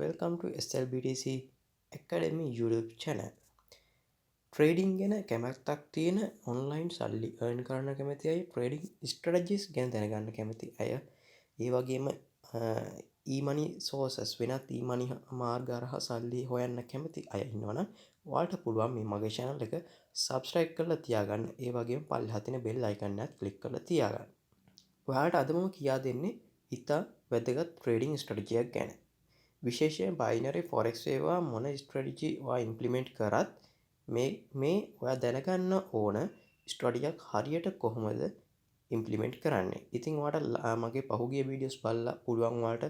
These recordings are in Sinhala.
welcome to slbtcacademy YouTube channel. Trading ගැන කැමැත්තක් තියෙන ඔන්ලයින් සල්ලි earn කරන්න කැමති අය, ට්‍රේඩිං ස්ට්‍රැටජිස් ගැන දැනගන්න කැමති අය, ඒ වගේම e-money sources වෙනත් e-money මාර්ග හරහා සල්ලි හොයන්න කැමති අය ඉන්නවනම් ඔයාලට පුළුවන් මේ මගේ channel එක subscribe කරලා තියාගන්න. ඒ වගේම පල්ලෙහා තියෙන bell icon එකත් click කරලා තියාගන්න. ඔයාලට අද මම කියා දෙන්නේ ඉතා වැදගත් ට්‍රේඩිං ස්ට්‍රැටජි එකක් ගැන. විශේෂයෙන් බයිනරි ෆොරෙක්ස් ඒවා මොන ස්ට්‍රැටජි ඔයා ඉම්ප්ලිමන්ට් කරත් මේ ඔයා දැනගන්න ඕන ස්ට්‍රැටජියක් හරියට කොහොමද ඉම්ප්ලිමන්ට් කරන්නේ. ඉතින් ඔයාලට මගේ පහුගිය වීඩියෝස් බලලා පුළුවන් ඔයාලට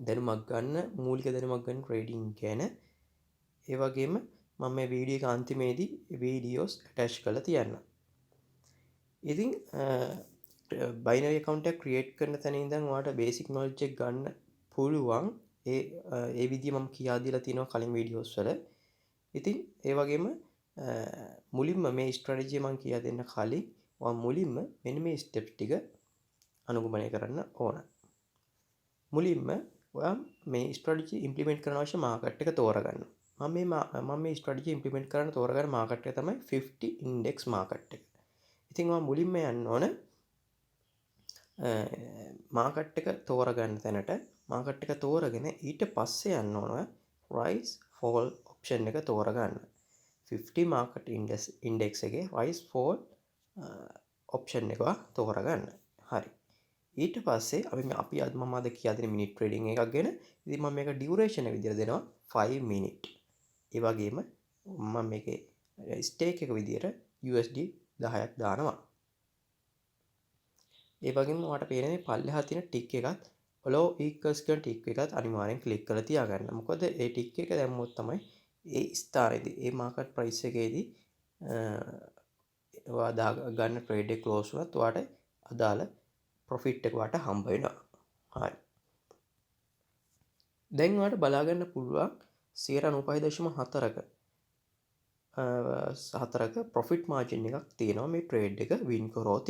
දැනුමක් ගන්න, මූලික දැනුමක් ගන්න ට්‍රේඩිං ගැන. ඒ වගේම මම මේ වීඩියෝ එක අන්තිමේදී වීඩියෝස් ඇටච් කරලා තියන්නම්. ඉතින් බයිනරි account එක create කරන තැන ඉඳන් ඔයාලට basic knowledge එක ගන්න පුළුවන්. ඒ විදිහ මම කියා දීලා තියෙනවා කලින් වීඩියෝස් වල. ඉතින් ඒ වගේම මුලින්ම මේ ස්ට්‍රැටජි මම කියා දෙන්න කලින් ඔයා මුලින්ම මෙන්න මේ ස්ටෙප්ස් ටික අනුගමනය කරන්න ඕන. මුලින්ම ඔයා මේ ස්ට්‍රැටජි ඉම්ප්ලිමන්ට් කරන අවශ්‍ය මාකට් එක තෝරගන්න. මම මේ ස්ට්‍රැටජි ඉම්ප්ලිමන්ට් කරන්න තෝරගන්න මාකට් එක තමයි 50 ඉන්ඩෙක්ස් මාකට් එක. ඉතින් ඔයා මුලින්ම යන්න ඕන මාකට් එක තෝරගන්න තැනට. මාකට් එක තෝරගෙන ඊට පස්සේ යන්න ඕන rise fall option එක තෝරගන්න. 50 market index එකේ rise fall option එක තෝරගන්න. හරි. ඊට පස්සේ අපි අද මම අද කියා දෙන මිනිත් ට්‍රේඩින් එකක් ගැන. ඉතින් මම මේක ඩියුරේෂන් එක විදිහට දෙනවා 5 minute. ඒ වගේම මම මේකේ stake එක විදිහට USD 10ක් දානවා. ඒ වගේම ඔයාලට පේන මේ පල්ලෙහා තියෙන ටික් එකත් follow equals කියන ටික් එකත් අනිවාර්යෙන් ක්ලික් කරලා තියාගන්න. මොකද ඒ ටික් එක දැම්මොත් තමයි ඒ ස්ථානයේදී ඒ මාකට් ප්‍රයිස් එකේදී ඔයා ගන්න ට්‍රේඩ් එක ක්ලෝස් වුණත් ඔයාට අදාළ ප්‍රොෆිට් එක ඔයාට හම්බ වෙනවා. හරි. දැන් ඔයාට බලා ගන්න පුළුවන් 95.4ක ප්‍රොෆිට් මාර්ජින් එකක් තියෙනවා මේ ට්‍රේඩ් එක වින් කරොත්.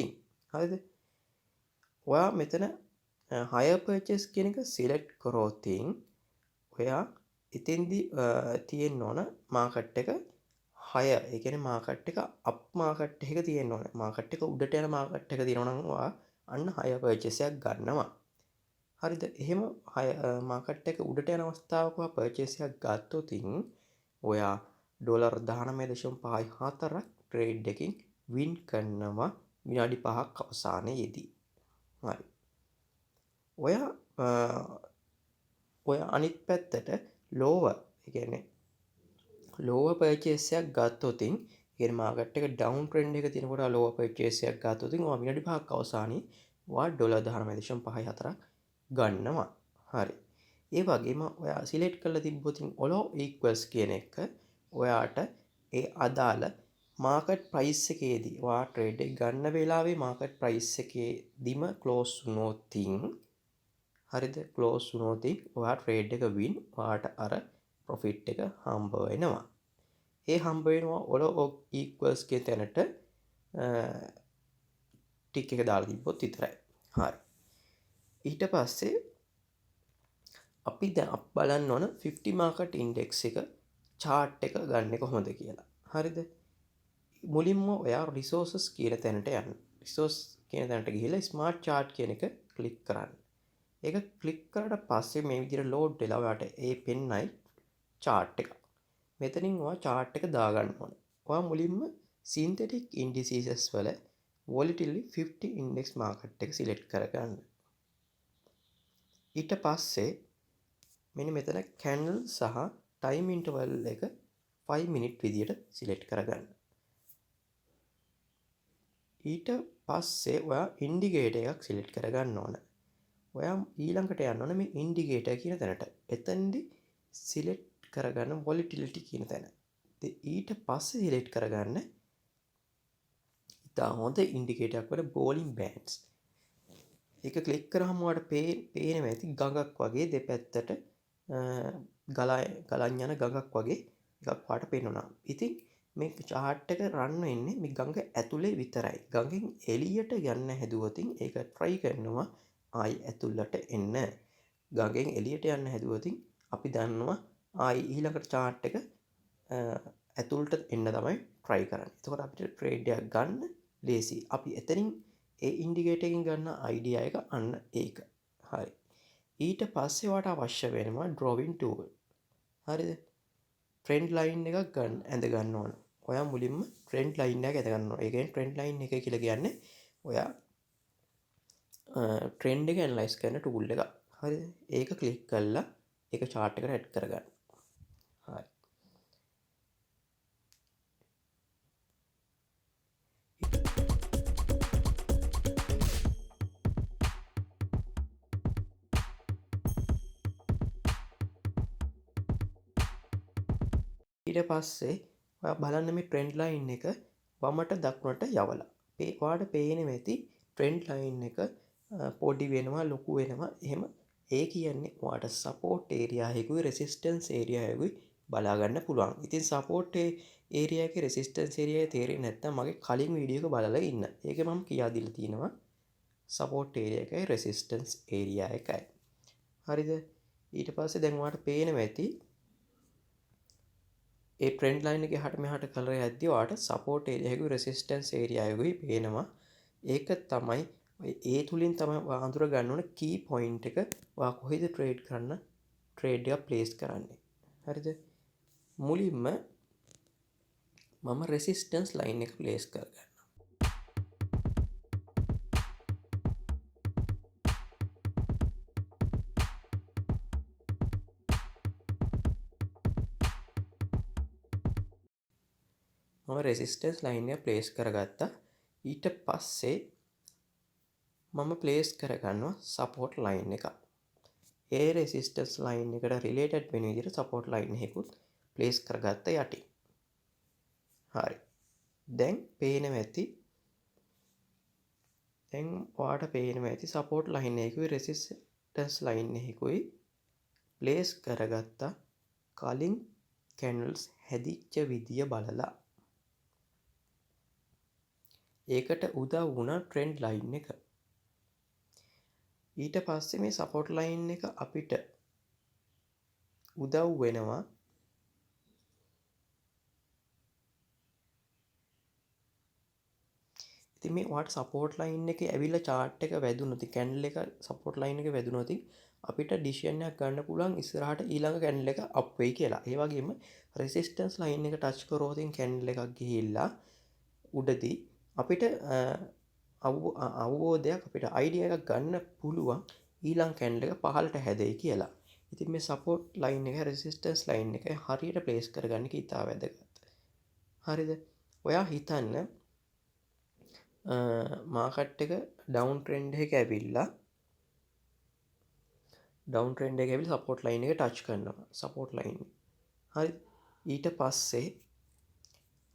හරිද? ඔයා මෙතන higher purchase කියන එක select කරොත් ඔයා එතෙන්දී තියෙන්න ඕන මාකට් එක higher, ඒ කියන්නේ මාකට් එක up මාකට් එකක තියෙන්න ඕන. මාකට් එක උඩට යන මාකට් එක තියෙනවා නම් ඔයා අන්න higher purchase එකක් ගන්නවා. හරිද? එහෙම මාකට් එක උඩට යන අවස්ථාවක ඔයා purchase එකක් ගත්තොත් ඔයා $19.54ක් ට්‍රේඩ් එකකින් win කරනවා විනාඩි 5ක් අවසානයේදී. හරි. ඔය අනිත් පැත්තට lower, ඒ කියන්නේ lower purchase එකක් ගත්තොත් කියන්නේ මාකට් එක down trend එක තියෙනකොට lower purchase එකක් ගත්තොත් ඔයා විනාඩි 5ක් අවසානයේ ඔයා $19.54ක් ගන්නවා. හරි. ඒ වගේම ඔයා select කරලා තිබ්බොත් follow equals කියන එක ඔයාට ඒ අදාළ මාකට් ප්‍රයිස් එකේදී ඔයා ට්‍රේඩ් එක ගන්න වෙලාවේ මාකට් ප්‍රයිස් එකේදීම ක්ලෝස් වුණොත් හරිද? ක්ලෝස් වුණොත් ඔයා ට්‍රේඩ් එක වින්, ඔයාට අර ප්‍රොෆිට් එක හම්බ වෙනවා. ඒ හම්බ වෙනවා follow equals කියන තැනට ටික් එක දාලා තිබ්බොත් විතරයි. හරි. ඊට පස්සේ අපි දැන් බලන්න ඕන 50 market index එක chart එක ගන්න කොහොමද කියලා. හරිද? මුලින්ම ඔයා resources කියන තැනට යන්න. resource කියන තැනට ගිහිල්ලා smart chart කියන එක ක්ලික් කරන්න. ඒක ක්ලික් කරාට පස්සේ මේ විදිහට load වෙලා ඔයාට ඒ පෙන්නයි chart එක. මෙතනින් ඔයා chart එක දාගන්න ඕන. ඔයා මුලින්ම synthetic indices වල volatility 50 index market එක select කරගන්න. ඊට පස්සේ මෙන්න මෙතන candle සහ time interval එක 5 minute විදිහට select කරගන්න. ඊට පස්සේ ඔයා ඉන්ඩිකේටර් එකක් select කරගන්න ඕන. ඔයා ඊළඟට යන්න ඕන මේ ඉන්ඩිකේටර් කියන තැනට. එතෙන්දී select කරගන්න volatility කියන තැන. ඊට පස්සේ select කරගන්න ඉතා හොඳ ඉන්ඩිකේටර් එකක් වල bowling bands. ඒක ක්ලික් කරාම ඔයාලට පේනවා ඇති ගඟක් වගේ දෙපැත්තට ගලන් යන ගඟක් වගේ එකක් පාට පේනවා. ඉතින් මේ chart එක run වෙන්නේ මේ ගඟ ඇතුලේ විතරයි. ගඟෙන් එළියට යන්න හැදුවොත් ඒක try කරනවා ආයි ඇතුළට එන්න. ගඟෙන් එළියට යන්න හැදුවොතින් අපි දන්නවා ආයි ඊළඟට chart එක ඇතුළට එන්න තමයි try කරන්නේ. එතකොට අපිට trade එකක් ගන්න ලේසි. අපි එතනින් ඒ ඉන්ඩිකේටර් එකකින් ගන්න idea එක අන්න ඒක. හරි. ඊට පස්සේ වට අවශ්‍ය වෙනවා drawing tool. හරිද? trend line එකක් ඇඳ ගන්න ඕන. ඔයා මුලින්ම trend line එකක් ඇඳ ගන්න ඕන. ඒ කියන්නේ trend line එක කියලා කියන්නේ ඔයා trend එක analyze කරන tool එක. හරිද? ඒක click කරලා ඒක chart එකට add කරගන්න. හරි. ඊට පස්සේ ඔයා බලන්න මේ ට්‍රෙන්ඩ් ලයින් එක වමට දකුණට යවලා. ඔයාට පේන්නේ නැති ට්‍රෙන්ඩ් ලයින් එක පොඩි වෙනවා ලොකු වෙනවා. එහෙම ඒ කියන්නේ ඔයාට සපෝට් ඒරියා එකකුයි රෙසිස්ටන්ස් ඒරියා එකකුයි බලා ගන්න පුළුවන්. ඉතින් සපෝට් ඒරියා එකේ රෙසිස්ටන්ස් ඒරියා එකේ තේරෙන්නේ නැත්නම් මගේ කලින් වීඩියෝ එක බලලා ඉන්න. ඒකේ මම කියා දීලා තියෙනවා සපෝට් ඒරියා එකයි රෙසිස්ටන්ස් ඒරියා එකයි. හරිද? ඊට පස්සේ දැන් ඔයාට පේනවා ඇති ඒ ට්‍රෙන්ඩ් ලයින් එකේ එහාට මෙහාට කලර් යද්දී ඔයාලට සපෝට් ඒරියා එකකුයි රෙසිස්ටන්ස් ඒරියා එකකුයි පේනවා. ඒක තමයි ඒ තුලින් තමයි ඔයා අඳුර ගන්න ඕන කී පොයින්ට් එක ඔයා කොහෙද ට්‍රේඩ් කරන්න ට්‍රේඩ් එක ප්ලේස් කරන්නේ. හරිද? මුලින්ම මම රෙසිස්ටන්ස් ලයින් එක ප්ලේස් කරගන්නවා. මම රෙසිස්ටන්ස් ලයින් එක ප්ලේස් කරගත්තා. ඊට පස්සේ මම ප්ලේස් කරගන්නවා සපෝට් ලයින් එක. ඒ රෙසිස්ටන්ස් ලයින් එකට රිලේටඩ් වෙන විදිහට සපෝට් ලයින් එකකුත් ප්ලේස් කරගත්ත යටි. හරි. දැන් පේනවා ඇති දැන් ඔයාට පේනවා ඇති සපෝට් ලයින් එකකුයි රෙසිස්ටන්ස් ලයින් එකකුයි ප්ලේස් කරගත්තා කලින් කැන්ඩල්ස් හැදිච්ච විදිය බලලා. ඒකට උදව් වුණා ට්‍රෙන්ඩ් ලයින් එක. ඊට පස්සේ මේ සපෝට් ලයින් එක අපිට උදව් වෙනවා ඉතින් මේ ඔයාට සපෝට් ලයින් එකේ ඇවිල්ලා chart එක වැදුනොත් කැන්ඩල් එක සපෝට් ලයින් එක වැදුනොත් අපිට ඩිසිෂන් එකක් ගන්න පුළුවන් ඉස්සරහට ඊළඟ කැන්ඩල් එක අප් වෙයි කියලා. ඒ වගේම රෙසිස්ටන්ස් ලයින් එක ටච් කරොත් කැන්ඩල් එකක් ගිහිල්ලා උඩදී අපිට අවබෝධයක් අපිට අයිඩියා එකක් ගන්න පුළුවන් ඊළඟ කැන්ඩල් එක පහළට හැදෙයි කියලා. ඉතින් මේ සපෝට් ලයින් එක රෙසිස්ටන්ස් ලයින් එක හරියට ප්ලේස් කරගන්න එක ඉතාල වැදගත්. හරිද? ඔයා හිතන්න මාකට් එක ඩවුන් ට්‍රෙන්ඩ් එක ඇවිල්ලා ඩවුන් ට්‍රෙන්ඩ් එක ඇවිල්ලා සපෝට් ලයින් එක ටච් කරනවා. Support line. හරි. ඊට පස්සේ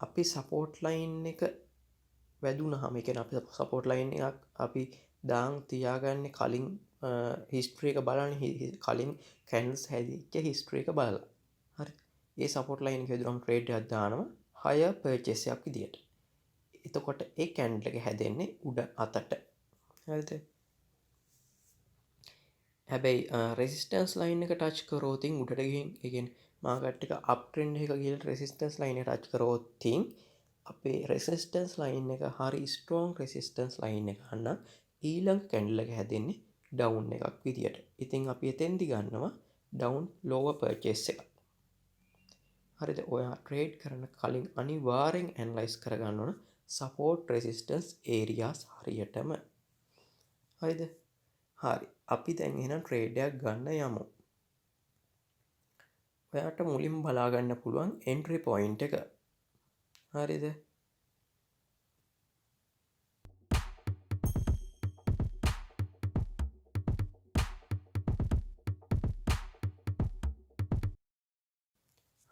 අපි සපෝට් ලයින් එක වැදුනහම ඒ කියන්නේ අපි සපෝට් ලයින් එකක් අපි දාන් තියාගන්නේ කලින් හිස්ටරි එක බලන්නේ කලින් කැන්ඩල්ස් හැදිච්ච හිස්ටරි එක බලලා. හරි. ඒ සපෝට් ලයින් එක වැදුනම ට්‍රේඩ් එකක් දානවා higher purchase එකක් විදියට. එතකොට ඒ කැන්ඩල් එක හැදෙන්නේ උඩ අතට. හරිද? හැබැයි රෙසිස්ටන්ස් ලයින් එක ටච් කරොත් උඩට ගිහින් ඒ කියන්නේ මාකට් එක අප් ට්‍රෙන්ඩ් එක ගිහලා රෙසිස්ටන්ස් ලයින් එක ටච් කරොත් අපේ රෙසිස්ටන්ස් ලයින් එක හරි ස්ට්‍රෝං රෙසිස්ටන්ස් ලයින් එකක් නම් ඊළඟ කැන්ඩල් එක හැදෙන්නේ ඩවුන් එකක් විදියට. ඉතින් අපි එතෙන්දි ගන්නවා ඩවුන් lower purchase එක. හරිද? ඔයා ට්‍රේඩ් කරන කලින් අනිවාර්යෙන් ඇනලයිස් කරගන්න ඕන සපෝට් රෙසිස්ටන්ස් ඒරියාස් හරියටම. හරිද? හරි. අපි දැන් එහෙනම් ට්‍රේඩ් එකක් ගන්න යමු. ඔයාට මුලින්ම බලා ගන්න පුළුවන් එන්ට්‍රි පොයින්ට් එක. හරිද?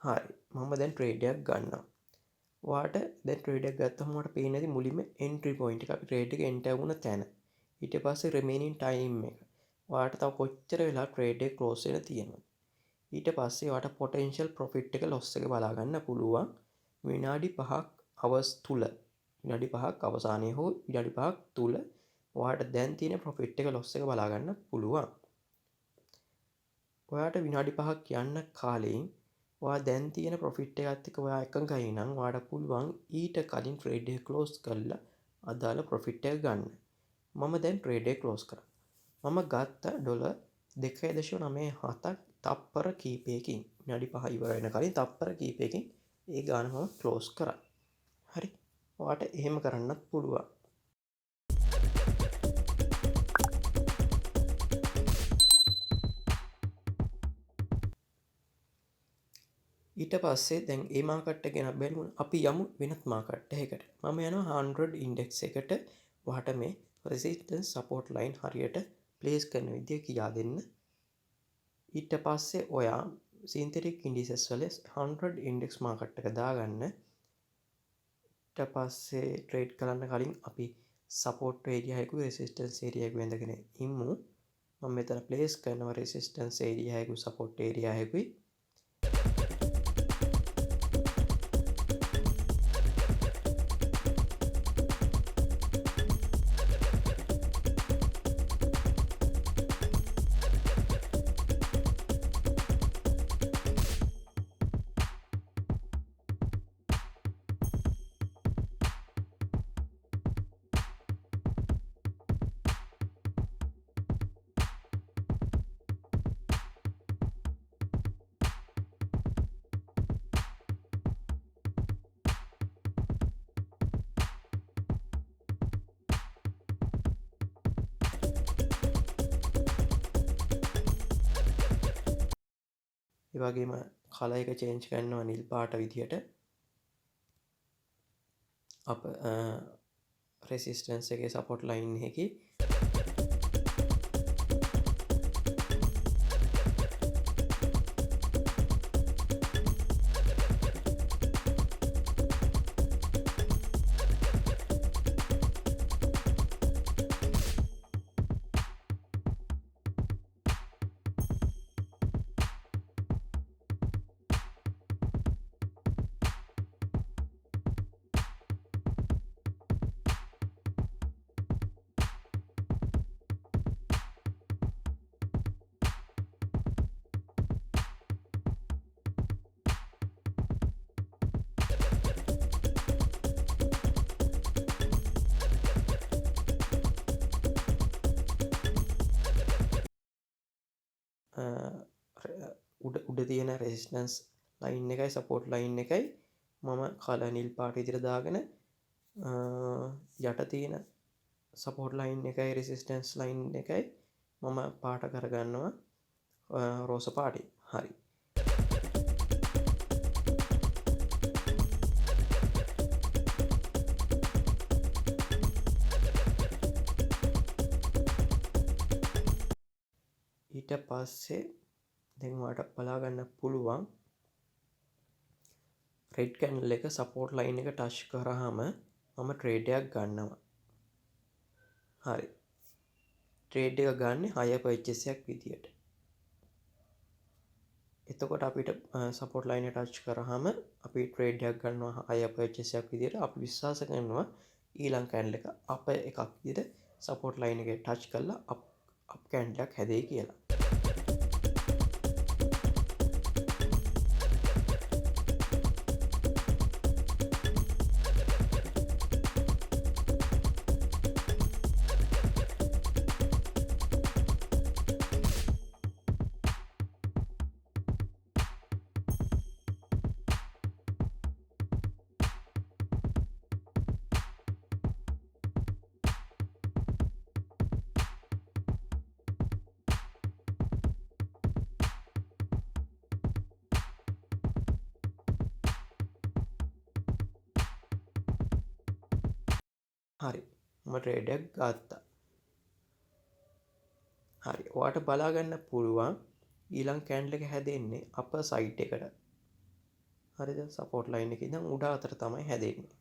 හරි. මම දැන් ට්‍රේඩ් එකක් ගන්නවා. ඔයාට දැන් ට්‍රේඩ් එකක් ගත්තම ඔයාට පේන්නේ නැති මුලින්ම එන්ට්‍රි පොයින්ට් එක. අපි ට්‍රේඩ් එක එන්ටර් වුණ තැන. ඊට පස්සේ රිමේනින් ටයිම් එක. ඔයාට තව කොච්චර වෙලා ට්‍රේඩ් එක ක්ලෝස් වෙන්න තියෙනවද? ඊට පස්සේ ඔයාට පොටෙන්ෂල් ප්‍රොෆිට් එක ලොස් එක බලා ගන්න පුළුවන් විනාඩි 5ක් අවර්ස් තුල. විනාඩි 5ක් අවසානයේ හෝ විනාඩි 5ක් තුල ඔයාට දැන් තියෙන ප්‍රොෆිට් එක ලොස් එක බලා ගන්න පුළුවන්. ඔයාට විනාඩි 5ක් යන්න කාලෙන් ඔයා දැන් තියෙන ප්‍රොෆිට් එකත් එක්ක ඔයා එකඟයි නම් ඔයාට පුළුවන් ඊට කලින් ට්‍රේඩ් එක ක්ලෝස් කරලා අදාළ ප්‍රොෆිට් එක ගන්න. මම දැන් ට්‍රේඩ් එක ක්ලෝස් කරා. මම ගත්ත ඩොලර් 2.97ක් තප්පර කීපයකින් විනාඩි 5 ඉවර වෙන කලින් තප්පර කීපයකින් ඒ ගාන මම ක්ලෝස් කරා. හරි. ඔයාට එහෙම කරන්නත් පුළුවන්. ඊට පස්සේ දැන් ඒ මාකට් එක ගැන බලමු. අපි යමු වෙනත් මාකට් එකකට. මම යනවා 100 ඉන්ඩෙක්ස් එකට. ඔයාට මේ resistance support line හරියට ප්ලේස් කරන විදිය කියා දෙන්න. ඊට පස්සේ ඔයා synthetic indices වල 100 ඉන්ඩෙක්ස් මාකට් එක දාගන්න. ඊට පස්සේ ට්‍රේඩ් කරන්න කලින් අපි support area එකකුයි resistance area එකකුයි ඇඳගෙන ඉමු. මම මෙතන ප්ලේස් කරනවා resistance area එකකුයි support area එකකුයි. ඒ වගේම කලර් එක චේන්ජ් කරනවා නිල් පාට විදියට. අප රෙසිස්ටන්ස් එකේ සපෝට් ලයින් එකේ උඩ තියෙන රෙසිස්ටන්ස් ලයින් එකයි සපෝට් ලයින් එකයි මම කලර් නිල් පාට විදිහට දාගෙන යට තියෙන සපෝට් ලයින් එකයි රෙසිස්ටන්ස් ලයින් එකයි මම පාට කරගන්නවා රෝස පාටේ. හරි. ඊට පස්සේ දැන් ඔයාලට බලා ගන්න පුළුවන් රෙඩ් කැන්ඩල් එක සපෝට් ලයින් එක ටච් කරාම මම ට්‍රේඩ් එකක් ගන්නවා. හරි. ට්‍රේඩ් එක ගන්න higher purchase එකක් විදියට. එතකොට අපිට සපෝට් ලයින් එක ටච් කරාම අපි ට්‍රේඩ් එකක් ගන්නවා higher purchase එකක් විදියට. අපි විශ්වාස කරනවා ඊළඟ කැන්ඩල් එක අප එකක් විදියට සපෝට් ලයින් එකේ ටච් කරලා අප් කැන්ඩල් එකක් හැදෙයි කියලා. හරි. මම ට්‍රේඩ් එකක් ගත්තා. හරි. ඔයාට බලා ගන්න පුළුවන් ඊළඟ කැන්ඩල් එක හැදෙන්නේ අපර් සයිඩ් එකට. හරිද? සපෝට් ලයින් එකේ ඉඳන් උඩ අතට තමයි හැදෙන්නේ.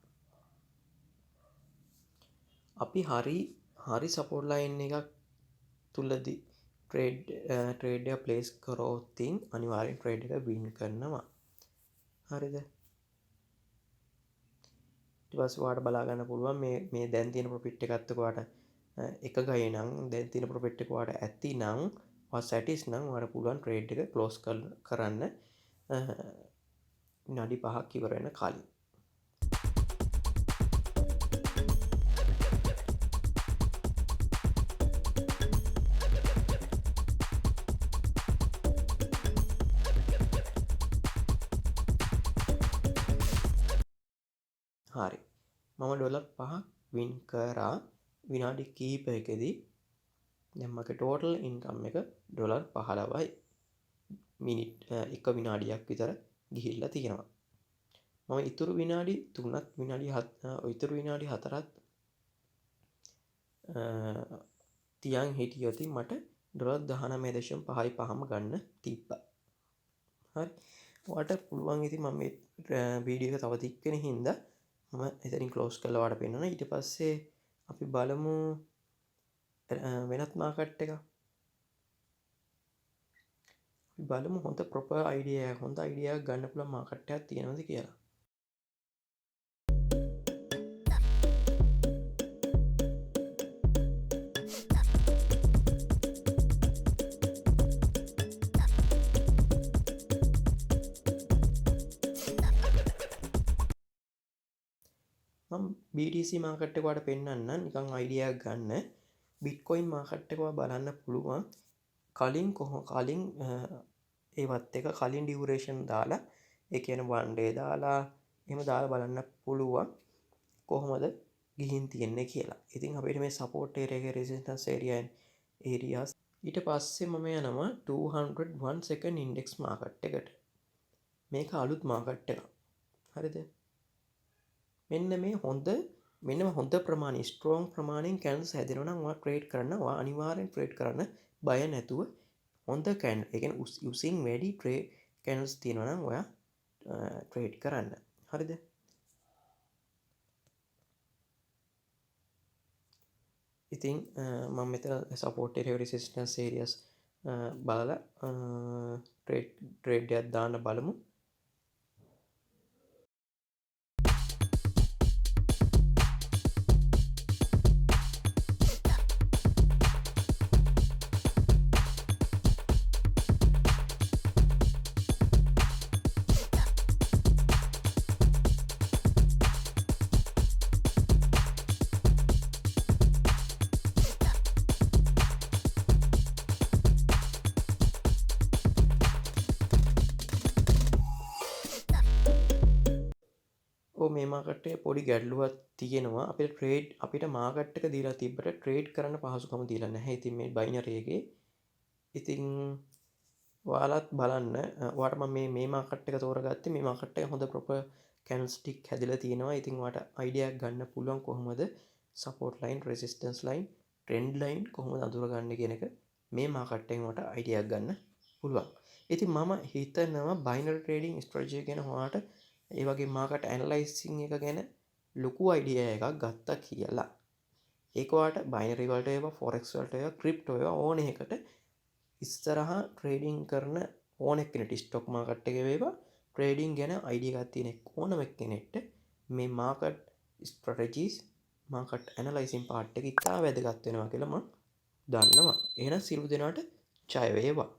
අපි හරි සපෝට් ලයින් එකක් තුලදී ට්‍රේඩ් එක ප්ලේස් කරොත් අනිවාර්යෙන් ට්‍රේඩ් එක වින් කරනවා. හරිද? ඊට පස්සේ ඔයාලට බලා ගන්න පුළුවන් මේ දැන් තියෙන ප්‍රොෆිට් එකත් ඔයාලට එකගයි නම් දැන් තියෙන ප්‍රොෆිට් එක ඔයාලට ඇති නම් සැටිස් නම් ඔයාලට පුළුවන් ට්‍රේඩ් එක ක්ලෝස් කරන්න විනාඩි 5ක් ඉවර වෙන කලින්. හරි. මම ඩොලර් 5ක් වින් කරා විනාඩි කිහිපයකදී. දැන් මගේ ටෝටල් ඉන්කම් එක ඩොලර් 15යි. මිනිත් 1 විනාඩියක් විතර ගිහිල්ලා තියෙනවා. මම ඉතුරු විනාඩි 3ත් ඉතුරු විනාඩි 4ත් තියන් හිටියොත් මට ඩොලර් 19.55ම ගන්න තිබ්බා. හරි. ඔයාලට පුළුවන් ඉතින් මම මේ වීඩියෝ එක තව දික් වෙන හින්දා මම එතනින් ක්ලෝස් කරලා ඔයාලට පෙන්නනවා. ඊට පස්සේ අපි බලමු වෙනත් මාකට් එක. අපි බලමු හොඳ ප්‍රොපර් අයිඩියා හොඳ අයිඩියාවක් ගන්න පුළුවන් මාකට් එකක් තියෙනවද කියලා. මම BTC මාකට් එක වලට පෙන්නන්න නිකන් අයිඩියාවක් ගන්න. බිට්කොයින් මාකට් එක බලන්න පුළුවන්. කලින් ඒවත් එක කලින් ඩියුරේෂන් දාලා ඒ කියන්නේ 1 day දාලා එහෙම දාලා බලන්න පුළුවන් කොහොමද ගිහින් තියන්නේ කියලා. ඉතින් අපිට මේ සපෝට් ඒරියා එකේ රෙසිස්ටන්ස් ඒරියාස් ඊට පස්සේ මම යනවා 201 second index මාකට් එකට. මේක අලුත් මාකට් එකක්. හරිද? මෙන්න මේ හොඳ ප්‍රමාණය ස්ට්‍රෝං ප්‍රමාණයෙන් කැන්ඩල්ස් හැදෙනවා නම් ඔයා ට්‍රේඩ් කරන්න ඔයා අනිවාර්යෙන් ට්‍රේඩ් කරන්න බය නැතුව හොඳ කැන්ඩල් ඒ කියන්නේ using වැඩි කැන්ඩල්ස් තියෙනවා නම් ඔයා ට්‍රේඩ් කරන්න. හරිද? ඉතින් මම මෙතන සපෝට් ඒරියා රෙසිස්ටන්ස් ඒරියාස් බලලා ට්‍රේඩ් එකක් දාන්න බලමු. මේ මාකට් එකේ පොඩි ගැටලුවක් තියෙනවා. අපිට මාකට් එක දීලා තිබ්බට ට්‍රේඩ් කරන්න පහසුකම දීලා නැහැ. ඉතින් මේ බයිනරි එකේ ඉතින් ඔයාලත් බලන්න. ඔයාලට මම මේ මාකට් එක තෝරගත්තේ. මේ මාකට් එක හොඳ ප්‍රොපර් කැන්ඩල් ස්ටික් හැදිලා තියෙනවා. ඉතින් ඔයාලට අයිඩියා ගන්න පුළුවන් කොහොමද support line, resistance line, trend line කොහොමද අඳුරගන්නේ කියන එක මේ මාකට් එකෙන් ඔයාලට අයිඩියා ගන්න පුළුවන්. ඉතින් මම හිතනවා බයිනරි ට්‍රේඩින් ස්ට්‍රැටජි ගැන ඔයාලට ඒ වගේ මාකට් ඇනලයිසිං එක ගැන ලොකු අයිඩියා එකක් ගත්තා කියලා. ඒක ඔයාලට බයිනරි වලට ඒවා ෆොරෙක්ස් වලට ඒවා ක්‍රිප්ටෝ ඒවා ඕන එකකට ඉස්සරහා ට්‍රේඩින් කරන ඕන කෙනෙක්ට ස්ටොක් මාකට් එකේ වේවා ට්‍රේඩින් ගැන අයිඩියා එකක් තියෙන ඕනම කෙනෙක්ට මේ මාකට් ස්ට්‍රැටජිස් මාකට් ඇනලයිසිං පාර්ට් එක ඉතා වැදගත් වෙනවා කියලා මම දන්නවා. එහෙනම් සියලු දෙනාට ජය වේවා.